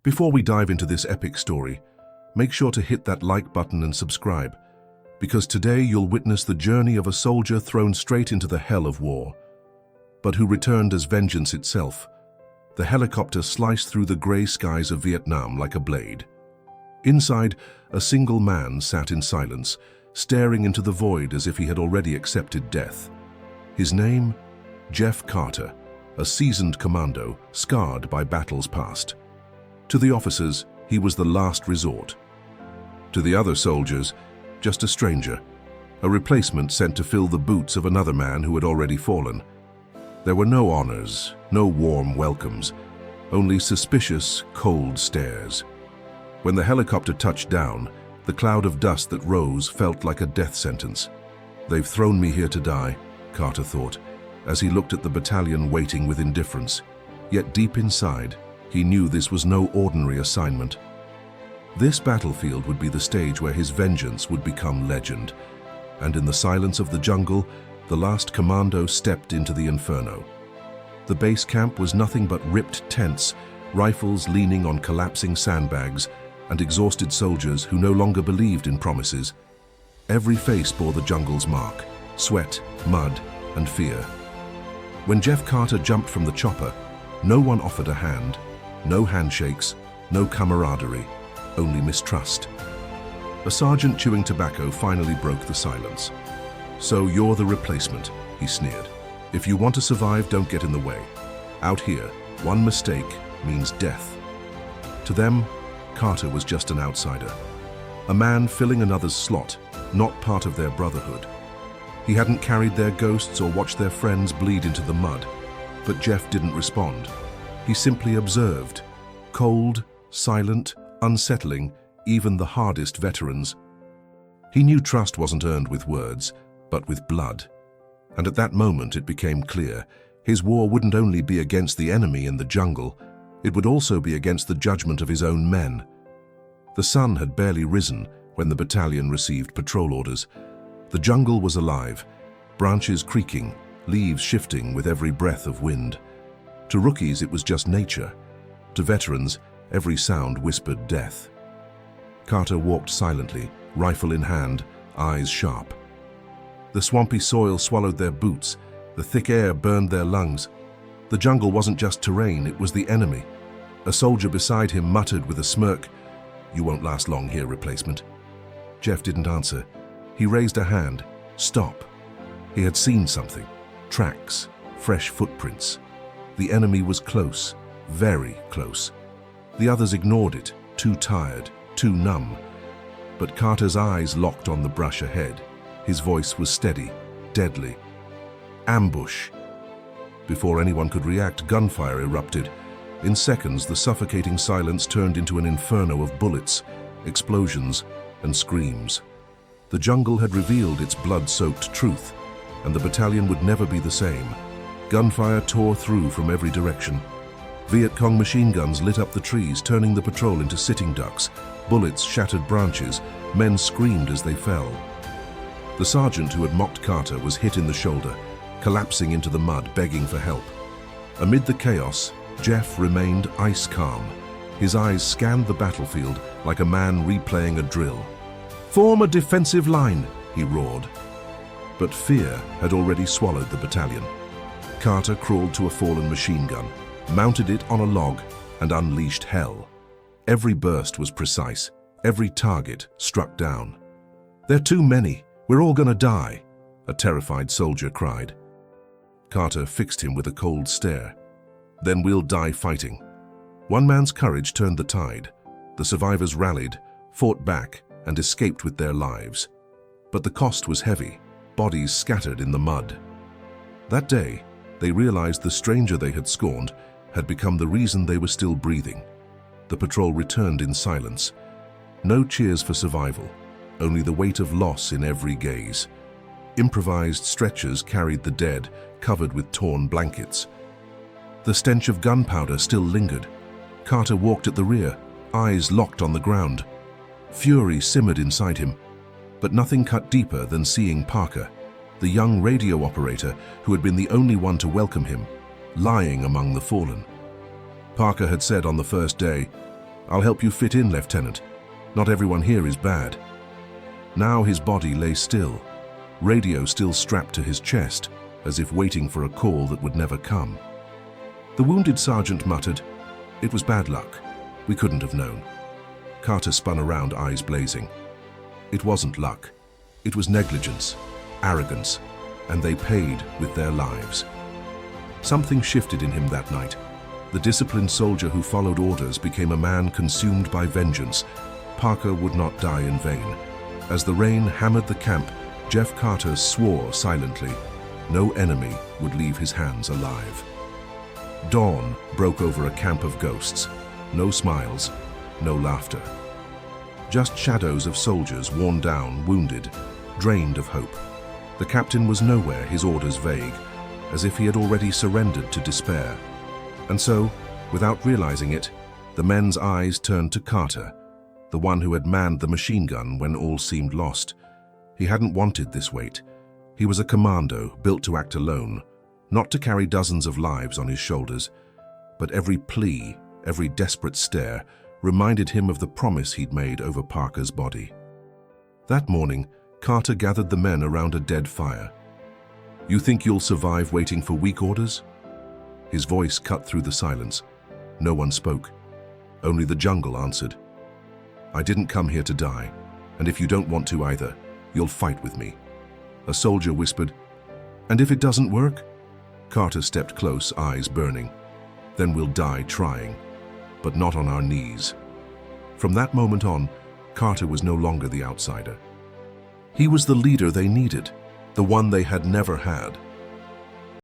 Before we dive into this epic story, make sure to hit that like button and subscribe, because today you'll witness the journey of a soldier thrown straight into the hell of war, but who returned as vengeance itself. The helicopter sliced through the grey skies of Vietnam like a blade. Inside, a single man sat in silence, staring into the void as if he had already accepted death. His name? Jeff Carter, a seasoned commando, scarred by battles past. To the officers, he was the last resort. To the other soldiers, just a stranger, a replacement sent to fill the boots of another man who had already fallen. There were no honors, no warm welcomes, only suspicious, cold stares. When the helicopter touched down, the cloud of dust that rose felt like a death sentence. "They've thrown me here to die," Carter thought, as he looked at the battalion waiting with indifference. Yet deep inside, he knew this was no ordinary assignment. This battlefield would be the stage where his vengeance would become legend, and in the silence of the jungle, the last commando stepped into the inferno. The base camp was nothing but ripped tents, rifles leaning on collapsing sandbags, and exhausted soldiers who no longer believed in promises. Every face bore the jungle's mark: sweat, mud, and fear. When Jeff Carter jumped from the chopper, no one offered a hand. No handshakes, no camaraderie, only mistrust. A sergeant chewing tobacco finally broke the silence. "So you're the replacement," he sneered. "If you want to survive, don't get in the way. Out here, one mistake means death." To them, Carter was just an outsider. A man filling another's slot, not part of their brotherhood. He hadn't carried their ghosts or watched their friends bleed into the mud. But Jeff didn't respond. He simply observed. Cold, silent, unsettling, even the hardest veterans. He knew trust wasn't earned with words, but with blood. And at that moment it became clear, his war wouldn't only be against the enemy in the jungle, it would also be against the judgment of his own men. The sun had barely risen when the battalion received patrol orders. The jungle was alive, branches creaking, leaves shifting with every breath of wind. To rookies, it was just nature. To veterans, every sound whispered death. Carter walked silently, rifle in hand, eyes sharp. The swampy soil swallowed their boots, the thick air burned their lungs. The jungle wasn't just terrain, it was the enemy. A soldier beside him muttered with a smirk, "You won't last long here, replacement." Jeff didn't answer. He raised a hand. "Stop." He had seen something. Tracks, fresh footprints. The enemy was close, very close. The others ignored it, too tired, too numb. But Carter's eyes locked on the brush ahead. His voice was steady, deadly. "Ambush." Before anyone could react, gunfire erupted. In seconds, the suffocating silence turned into an inferno of bullets, explosions, and screams. The jungle had revealed its blood-soaked truth, and the battalion would never be the same. Gunfire tore through from every direction. Viet Cong machine guns lit up the trees, turning the patrol into sitting ducks. Bullets shattered branches. Men screamed as they fell. The sergeant who had mocked Carter was hit in the shoulder, collapsing into the mud, begging for help. Amid the chaos, Jeff remained ice calm. His eyes scanned the battlefield like a man replaying a drill. "Form a defensive line," he roared. But fear had already swallowed the battalion. Carter crawled to a fallen machine gun, mounted it on a log, and unleashed hell. Every burst was precise, every target struck down. "They're too many, we're all gonna die," a terrified soldier cried. Carter fixed him with a cold stare. "Then we'll die fighting." One man's courage turned the tide. The survivors rallied, fought back, and escaped with their lives. But the cost was heavy, bodies scattered in the mud. That day, they realized the stranger they had scorned had become the reason they were still breathing. The patrol returned in silence. No cheers for survival, only the weight of loss in every gaze. Improvised stretchers carried the dead, covered with torn blankets. The stench of gunpowder still lingered. Carter walked at the rear, eyes locked on the ground. Fury simmered inside him, but nothing cut deeper than seeing Parker, the young radio operator who had been the only one to welcome him, lying among the fallen. Parker had said on the first day, "I'll help you fit in, Lieutenant. Not everyone here is bad." Now his body lay still, radio still strapped to his chest, as if waiting for a call that would never come. The wounded sergeant muttered, "It was bad luck. We couldn't have known." Carter spun around, eyes blazing. It wasn't luck. It was negligence, arrogance, and they paid with their lives. Something shifted in him that night. The disciplined soldier who followed orders became a man consumed by vengeance. Parker would not die in vain. As the rain hammered the camp, Jeff Carter swore silently. No enemy would leave his hands alive. Dawn broke over a camp of ghosts. No smiles, no laughter. Just shadows of soldiers worn down, wounded, drained of hope. The captain was nowhere, his orders vague, as if he had already surrendered to despair. And so, without realizing it, the men's eyes turned to Carter, the one who had manned the machine gun when all seemed lost. He hadn't wanted this weight. He was a commando, built to act alone, not to carry dozens of lives on his shoulders. But every plea, every desperate stare, reminded him of the promise he'd made over Parker's body. That morning, Carter gathered the men around a dead fire. "You think you'll survive waiting for weak orders?" His voice cut through the silence. No one spoke. Only the jungle answered. "I didn't come here to die, and if you don't want to either, you'll fight with me." A soldier whispered, "And if it doesn't work?" Carter stepped close, eyes burning. "Then we'll die trying, but not on our knees." From that moment on, Carter was no longer the outsider. He was the leader they needed, the one they had never had.